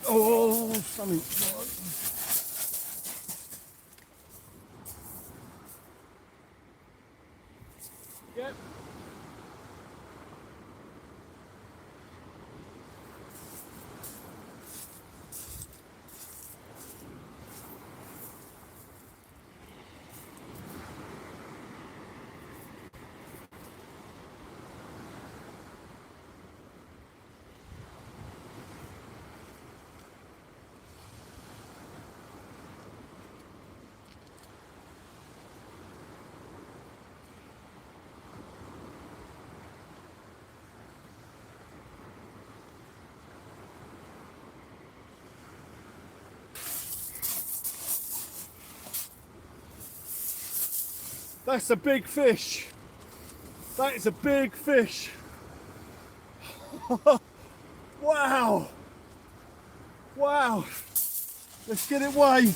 Oh, something. Yep. That's a big fish. That is a big fish. Wow. Wow. Let's get it weighed.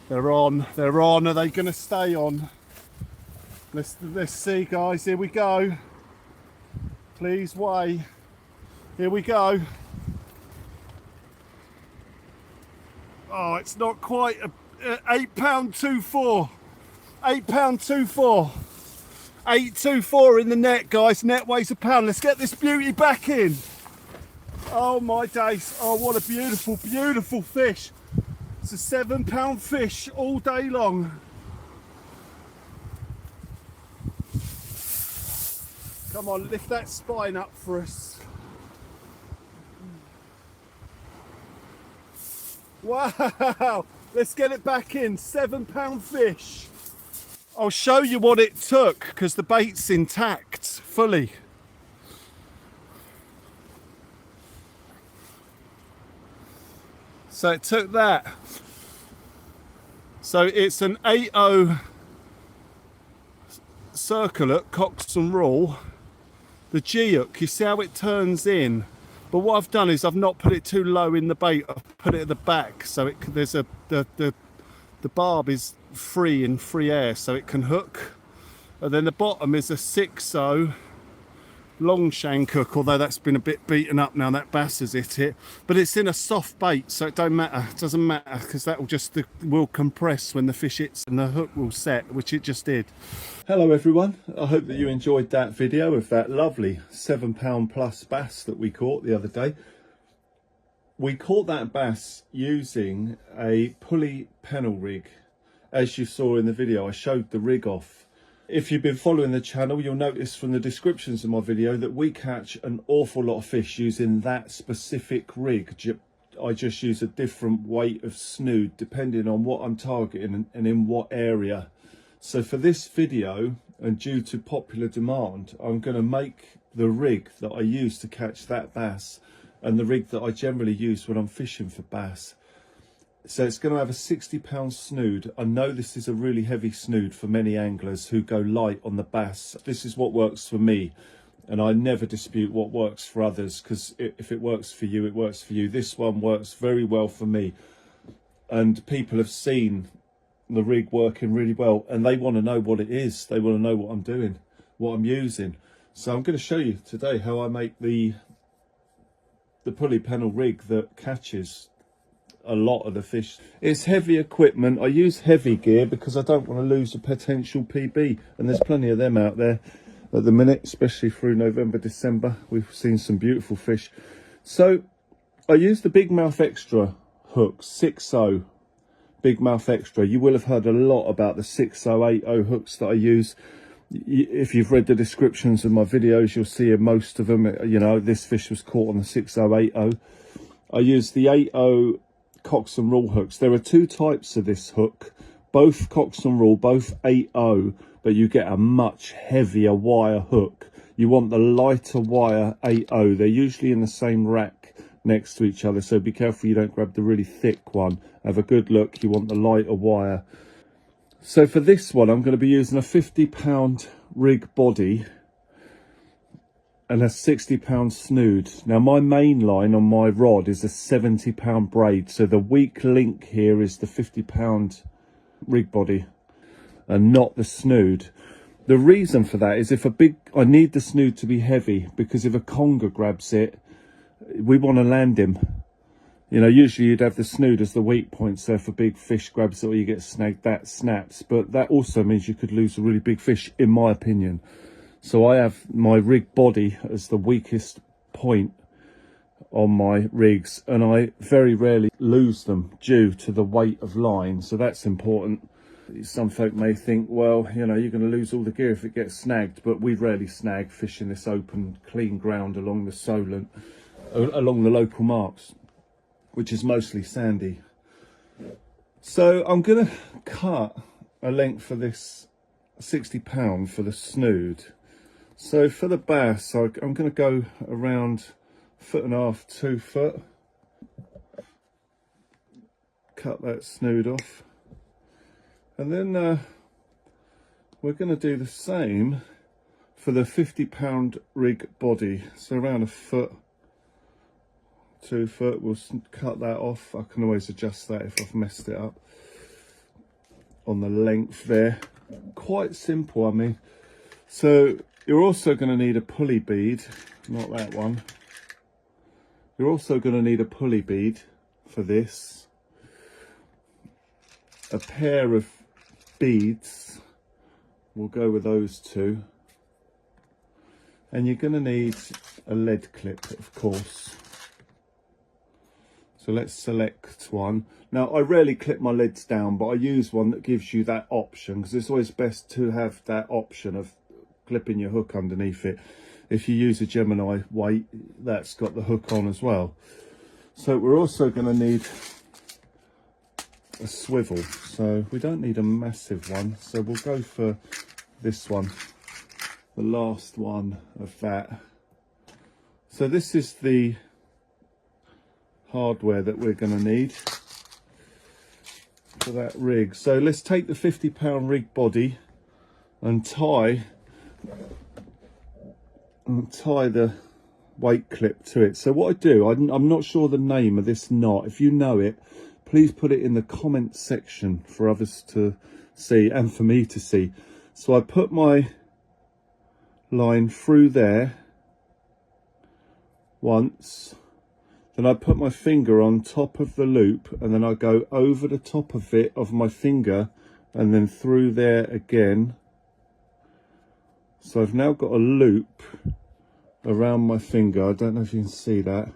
They're on. They're on. Are they going to stay on? Let's see, guys. Here we go. Please weigh. Here we go. Oh, it's not quite a £8.24. £8.24. 8.24 in the net, guys. Net weighs a pound. Let's get this beauty back in. Oh my days. Oh, what a beautiful, beautiful fish. It's a £7 fish all day long. Come on, lift that spine up for us. Wow, let's get it back in. £7 fish. I'll show you what it took because the bait's intact fully. So it took that. So it's an 8.0 circlet Cox and Rule. The G hook, you see how it turns in. But what I've done is I've not put it too low in the bait. I've put it at the back so there's the barb is free in free air so it can hook. And then the bottom is a 6.0 long shank hook, although that's been a bit beaten up now, that bass has hit it. But it's in a soft bait, so it don't matter. It doesn't matter because that will compress when the fish hits and the hook will set, which it just did. Hello everyone, I hope that you enjoyed that video of that lovely £7 plus bass that we caught the other day. We caught that bass using a pulley pennel rig. As you saw in the video, I showed the rig off. If you've been following the channel, you'll notice from the descriptions of my video that we catch an awful lot of fish using that specific rig. I just use a different weight of snood depending on what I'm targeting and in what area. So for this video, and due to popular demand, I'm going to make the rig that I use to catch that bass and the rig that I generally use when I'm fishing for bass. So it's going to have a £60 snood. I know this is a really heavy snood for many anglers who go light on the bass. This is what works for me, and I never dispute what works for others, because if it works for you, it works for you. This one works very well for me, and people have seen the rig working really well, and they want to know what it is. They want to know what I'm doing, what I'm using. So I'm going to show you today how I make the pulley pennel rig that catches a lot of the fish. It's heavy equipment. I use heavy gear because I don't want to lose a potential PB, and there's plenty of them out there at the minute, especially through November, December. We've seen some beautiful fish. So I use the Big Mouth Extra hooks, 6.0 Big Mouth Extra. You will have heard a lot about the 6.0, 8.0 hooks that I use. If you've read the descriptions of my videos, you'll see in most of them, you know, this fish was caught on the 6.0, 8.0. I use the 8.0 Cox and Rule hooks. There are two types of this hook, both Cox and Rule, both 8.0, but you get a much heavier wire hook. You want the lighter wire 8.0. They're usually in the same rack next to each other, so be careful you don't grab the really thick one. Have a good look, you want the lighter wire. So for this one, I'm going to be using a £50 rig body and a £60 snood. Now my main line on my rod is a £70 braid, so the weak link here is the £50 rig body and not the snood. The reason for that is I need the snood to be heavy, because if a conger grabs it, we want to land him. You know, usually you'd have the snood as the weak point, so if a big fish grabs it or you get snagged, that snaps. But that also means you could lose a really big fish, in my opinion. So I have my rig body as the weakest point on my rigs, and I very rarely lose them due to the weight of line. So that's important. Some folk may think, well, you know, you're going to lose all the gear if it gets snagged, but we rarely snag fish in this open, clean ground along the Solent, along the local marks, which is mostly sandy. So I'm going to cut a length for this £60 for the snood. So for the bass, I'm going to go around 1.5 to 2 foot. Cut that snood off. And then we're going to do the same for the £50 rig body. So around 1 foot. 2 foot, we'll cut that off. I can always adjust that if I've messed it up on the length there. Quite simple, I mean. So you're also going to need a pulley bead, not that one. You're also going to need a pulley bead for this. A pair of beads, we'll go with those two. And you're going to need a lead clip, of course. So let's select one. Now, I rarely clip my leads down, but I use one that gives you that option, because it's always best to have that option of clipping your hook underneath it. If you use a Gemini weight, that's got the hook on as well. So we're also going to need a swivel. So we don't need a massive one. So we'll go for this one, the last one of that. So this is the hardware that we're going to need for that rig. So let's take the £50 rig body and tie the weight clip to it. So what I do, I'm not sure the name of this knot. If you know it, please put it in the comment section for others to see and for me to see. So I put my line through there once. Then I put my finger on top of the loop, and then I go over the top of it, of my finger, and then through there again. So I've now got a loop around my finger. I don't know if you can see that.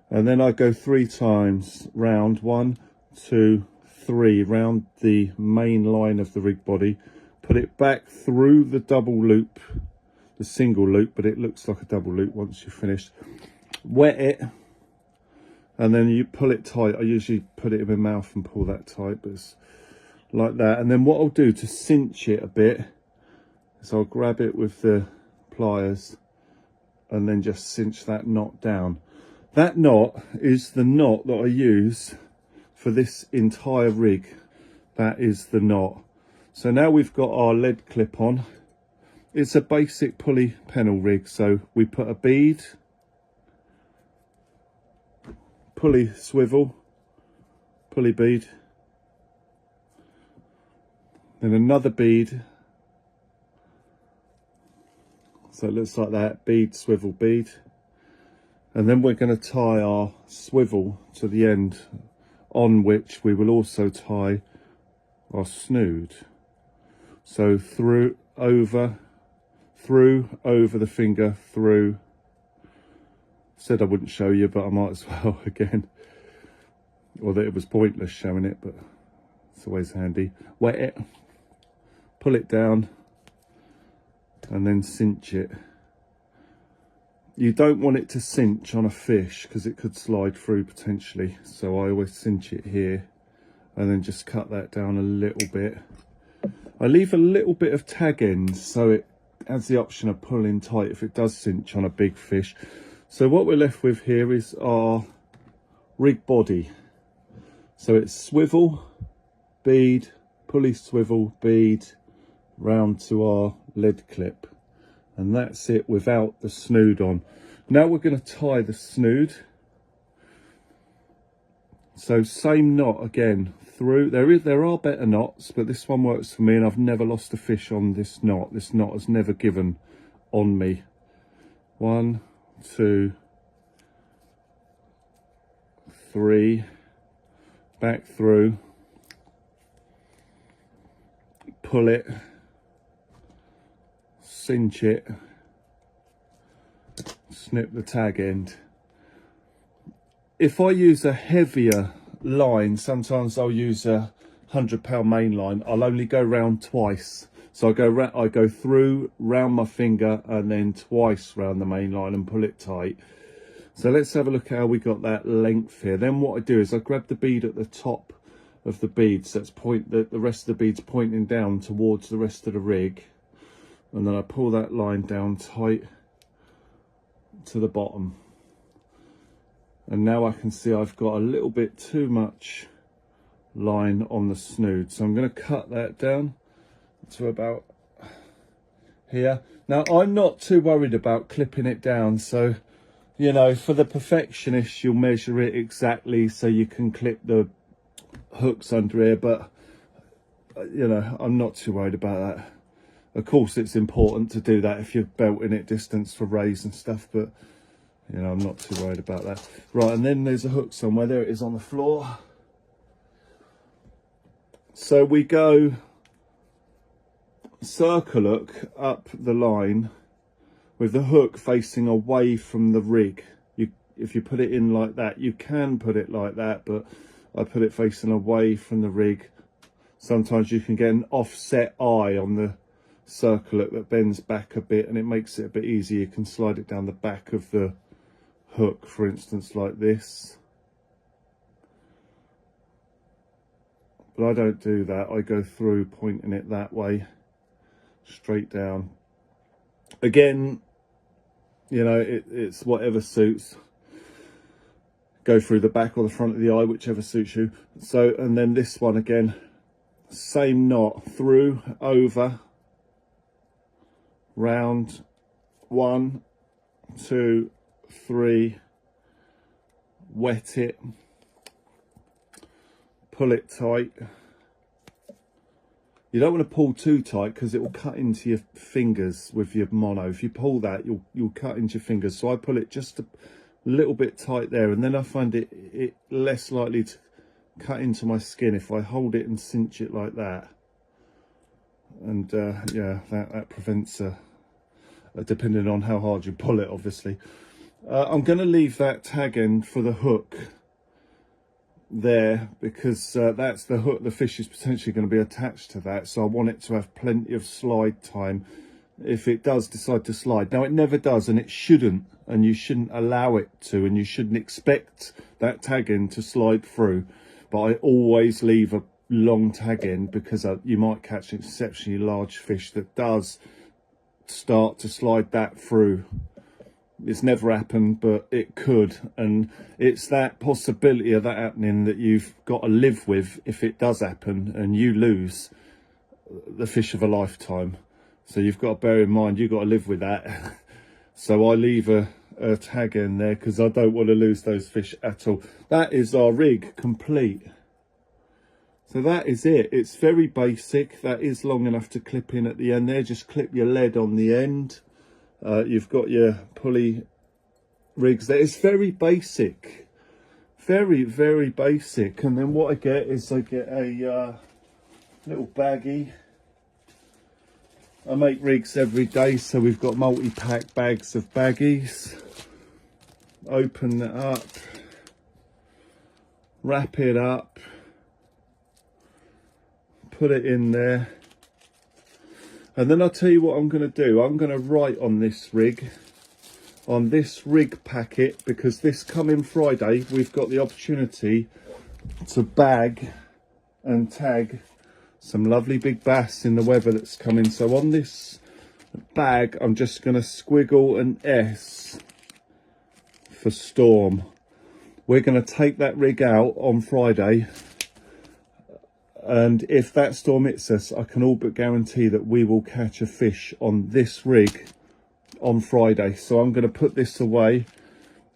And then I go 3 times round, 1, 2, 3, round the main line of the rig body. Put it back through the double loop, the single loop, but it looks like a double loop once you're finished. Wet it. And then you pull it tight. I usually put it in my mouth and pull that tight, but it's like that. And then what I'll do to cinch it a bit is I'll grab it with the pliers and then just cinch that knot down. That knot is the knot that I use for this entire rig. That is the knot. So now we've got our lead clip on. It's a basic pulley pennel rig. So we put a bead, pulley swivel, pulley bead, then another bead. So it looks like that, bead, swivel, bead. And then we're going to tie our swivel to the end, on which we will also tie our snood. So through, over the finger, through. Said I wouldn't show you, but I might as well again. Or that it was pointless showing it, but it's always handy. Wet it, pull it down, and then cinch it. You don't want it to cinch on a fish because it could slide through potentially. So I always cinch it here and then just cut that down a little bit. I leave a little bit of tag end so it has the option of pulling tight if it does cinch on a big fish. So what we're left with here is our rig body. So it's swivel, bead, pulley swivel, bead, round to our lead clip. And that's it without the snood on. Now we're going to tie the snood. So same knot again through. There are better knots, but this one works for me, and I've never lost a fish on this knot. This knot has never given on me. 1, 2, 3, back through, pull it, cinch it, snip the tag end. If I use a heavier line, sometimes I'll use a 100-pound main line. I'll only go round twice. So I go through, round my finger, and then twice round the main line and pull it tight. So let's have a look at how we got that length here. Then what I do is I grab the bead at the top of the beads. That's the rest of the beads pointing down towards the rest of the rig. And then I pull that line down tight to the bottom. And now I can see I've got a little bit too much line on the snood. So I'm going to cut that down to about here. Now I'm not too worried about clipping it down, so you know, for the perfectionist you'll measure it exactly so you can clip the hooks under here, but you know, I'm not too worried about that. Of course it's important to do that if you're belting it distance for rays and stuff, but you know, I'm not too worried about that. Right, and then there's a hook somewhere. There it is on the floor. So we go circle hook up the line with the hook facing away from the rig. If you put it in like that, you can put it like that, but I put it facing away from the rig. Sometimes you can get an offset eye on the circle hook that bends back a bit, and it makes it a bit easier. You can slide it down the back of the hook, for instance, like this. But I don't do that. I go through, pointing it that way, straight down. Again, you know, it's whatever suits. Go through the back or the front of the eye, whichever suits you. So, and then this one again, same knot, through, over, round, 1, 2, 3, wet it, pull it tight. You don't want to pull too tight because it will cut into your fingers with your mono. If you pull that, you'll cut into your fingers. So I pull it just a little bit tight there, and then I find it less likely to cut into my skin if I hold it and cinch it like that. And yeah, that prevents depending on how hard you pull it, obviously. I'm going to leave that tag end for the hook there, because that's the hook. The fish is potentially going to be attached to that, so I want it to have plenty of slide time if it does decide to slide. Now it never does, and it shouldn't, and you shouldn't allow it to, and you shouldn't expect that tag end to slide through. But I always leave a long tag end because you might catch an exceptionally large fish that does start to slide that through. It's never happened, but it could, and it's that possibility of that happening that you've got to live with if it does happen and you lose the fish of a lifetime. So you've got to bear in mind, you've got to live with that. So I leave a tag in there because I don't want to lose those fish at all. That is our rig complete. So that is it. It's very basic. That is long enough to clip in at the end there. Just clip your lead on the end. You've got your pulley rigs there. It's very basic, very basic. And then what I get is I get a little baggie. I make rigs every day, so we've got multi-pack bags of baggies. Open that up, wrap it up, put it in there. And then I'll tell you what I'm going to do. I'm going to write on this rig packet, because this coming Friday we've got the opportunity to bag and tag some lovely big bass in the weather that's coming. So on this bag I'm just going to squiggle an S for storm. We're going to take that rig out on Friday, and if that storm hits us, I can all but guarantee that we will catch a fish on this rig on Friday. So I'm going to put this away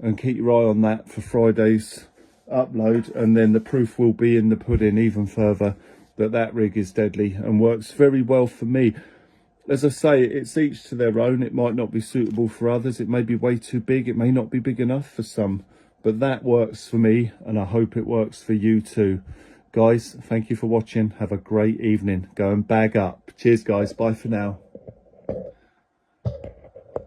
and keep your eye on that for Friday's upload, and then the proof will be in the pudding even further that rig is deadly and works very well for me. As I say, it's each to their own. It might not be suitable for others. It may be way too big. It may not be big enough for some. but that works for me, and I hope it works for you too. Guys, thank you for watching. Have a great evening. Go and bag up. Cheers, guys. Bye for now.